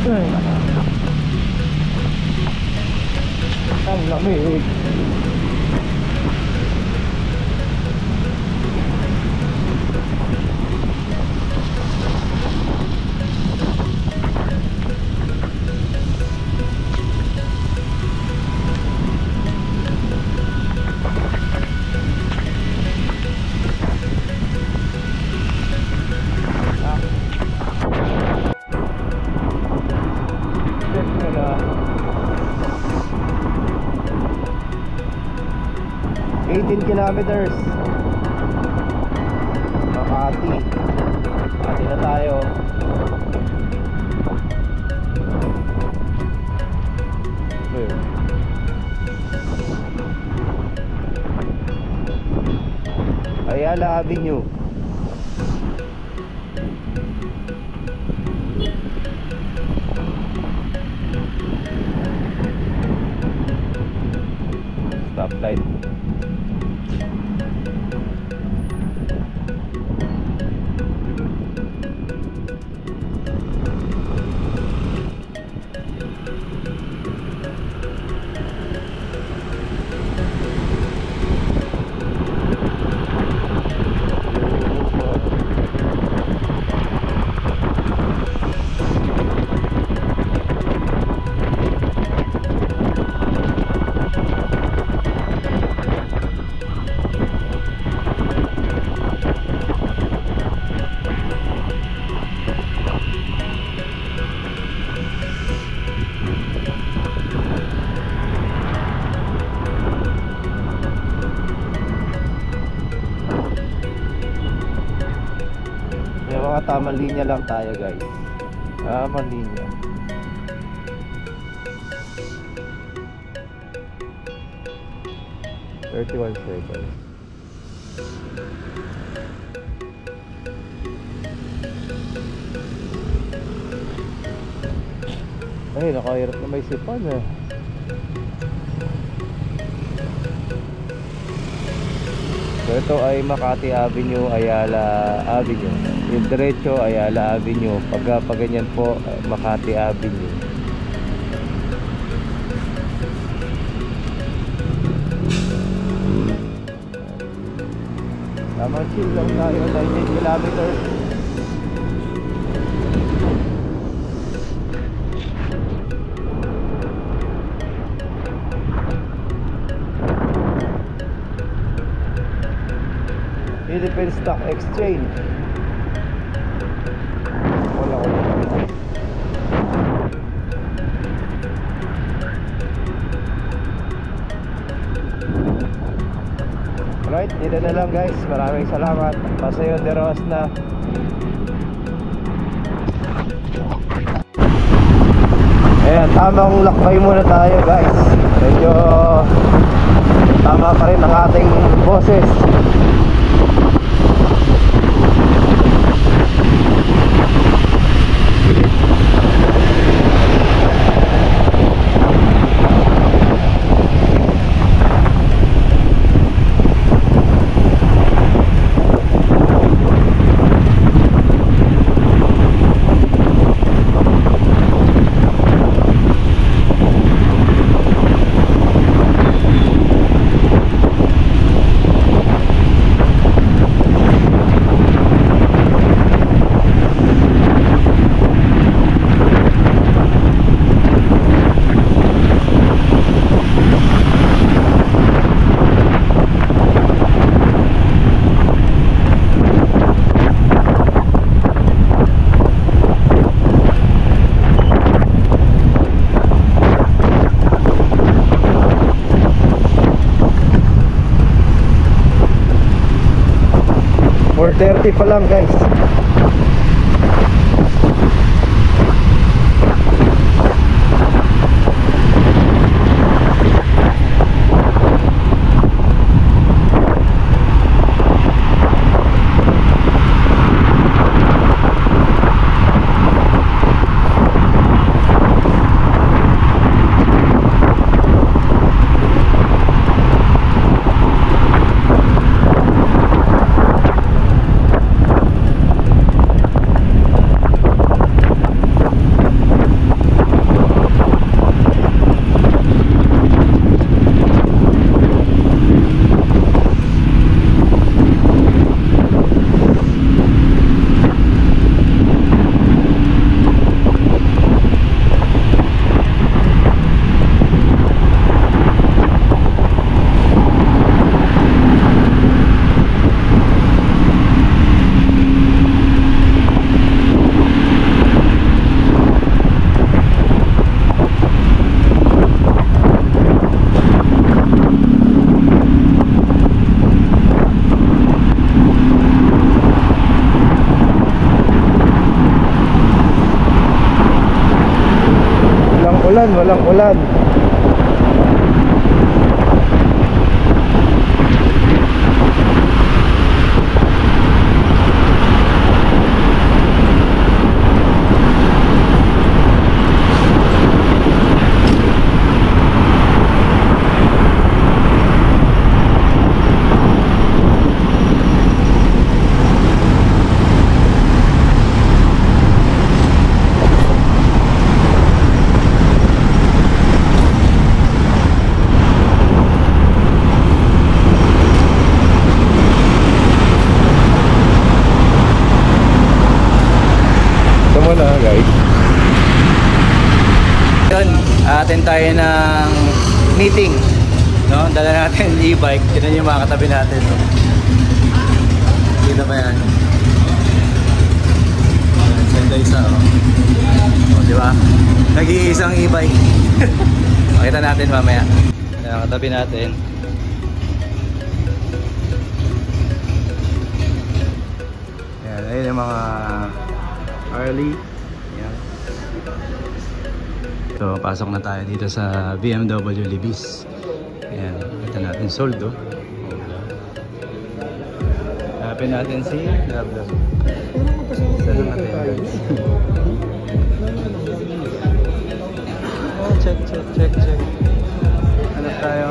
Ang lamig. Kilometers Makati. Makati na tayo. Ayala Avenue. Stoplight. Tamang linya lang tayo guys. Tamang linya. "31 seconds." Ay, nakahirap na may sipan eh. So ito ay Makati Avenue, Ayala Avenue. Yung diretso Ayala Avenue. Pag ganyan po Makati Avenue. Tamang chill lang tayo. 19 kilometers. Philippine Stock Exchange. Wala ko. Alright, dito na lang guys. Maraming salamat. Paseo de Rojas na. Ayan, tamang lakbay muna tayo guys. Medyo tama pa rin ang ating boses. .30 pa lang guys. ulan, walang ulan. Attend tayo ng meeting, no? Dala natin e-bike. Tignan niyo yung mga katabi natin, no? Kita ba yan? Ganda isa, oh. Oh, di ba? Nag-iisang e-bike. Makita natin mamaya. Yung katabi natin. Yan, ayun yung mga Harley. So, pasok na tayo dito sa BMW Libis. Ayan, kita natin soldo. Hanapin natin si Lablab. Saan ang attendance? Oh, check. Hanap tayo.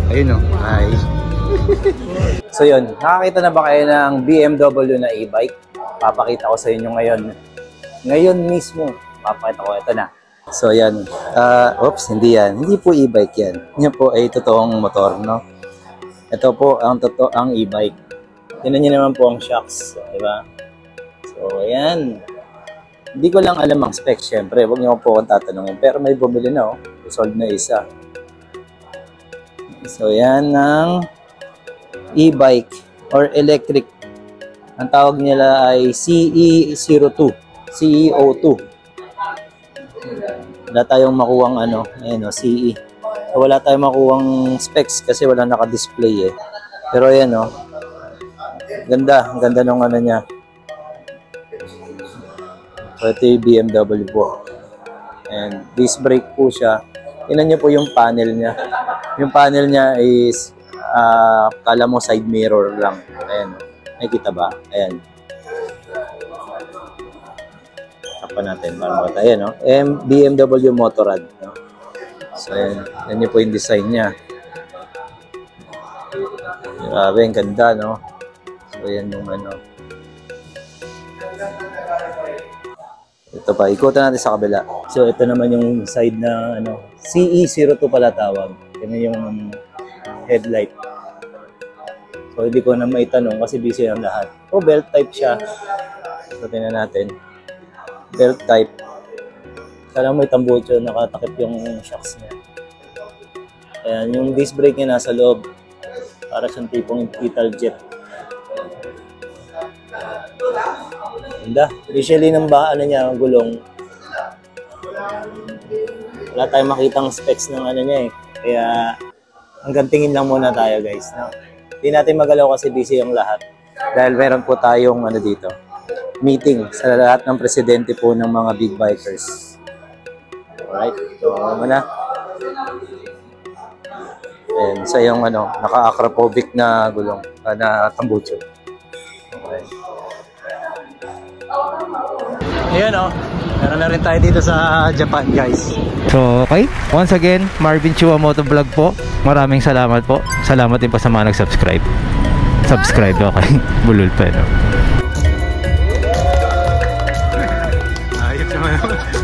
Ayun o. Hi. So yun, nakakita na ba kayo ng BMW na e-bike? Papakita ko sa inyo ngayon. Ngayon mismo, papakita ko. Ito na. So yan. Oops, hindi yan. Hindi po e-bike yan. Yan po ay totoong motor, no? Ito po ang totoong e-bike. Tingnan niyo naman po ang shocks. Diba? So yan. Hindi ko lang alam ang specs, syempre. Huwag niyo po akong tatanungin. Pero may bumili na, oh. Resolve na isa. So yan ang e-bike or electric. Ang tawag nila ay CE02. CEO2. Wala tayong makuwang ano, ayun o, CE. So, wala tayong makuwang specs kasi wala naka-display eh. Pero ayan o. Ganda. Ang ganda nung ano niya. So ito yung BMW po. And disc brake po siya. Tingnan niyo po yung panel niya. Yung panel niya is kala mo side mirror lang. Ayan o. Nakikita ba? Ayan. Tapan natin para makita. Ayan, no? BMW Motorrad. No? So, ayan. Yan po yung design niya. Grabe, ang ganda, no? So, ayan yung ano. Ito pa. Ikutan natin sa kabila. So, ito naman yung side na, ano, CE02 pala tawag. Yan yung headlight. So, hindi ko na maitanong kasi busy ang lahat. Oh, belt type siya. So, tingnan natin. Belt type. Sana may tambucho, nakatakip yung shocks niya. Ayan, yung disc brake niya nasa loob. Para siyang tipong Italjet. Ganda. Usually ng ano niya, ang gulong. Wala tayong makitang specs ng ano niya eh. Kaya, hanggang tingin lang muna tayo guys. No? Hindi natin magalaw kasi busy ang lahat. Dahil meron po tayong ano dito, meeting sa lahat ng presidente po ng mga big bikers. Alright, so muna. And sa yung ano, naka-acropovic na gulong, na tambucho. Okay. Ayan o, meron na rin tayo dito sa Japan guys. So okay, once again, Marvin Chua Motovlog po. Maraming salamat po. Salamat din po sa mga nag-subscribe. Subscribe, okay. Bulol pa, no? Ayos naman.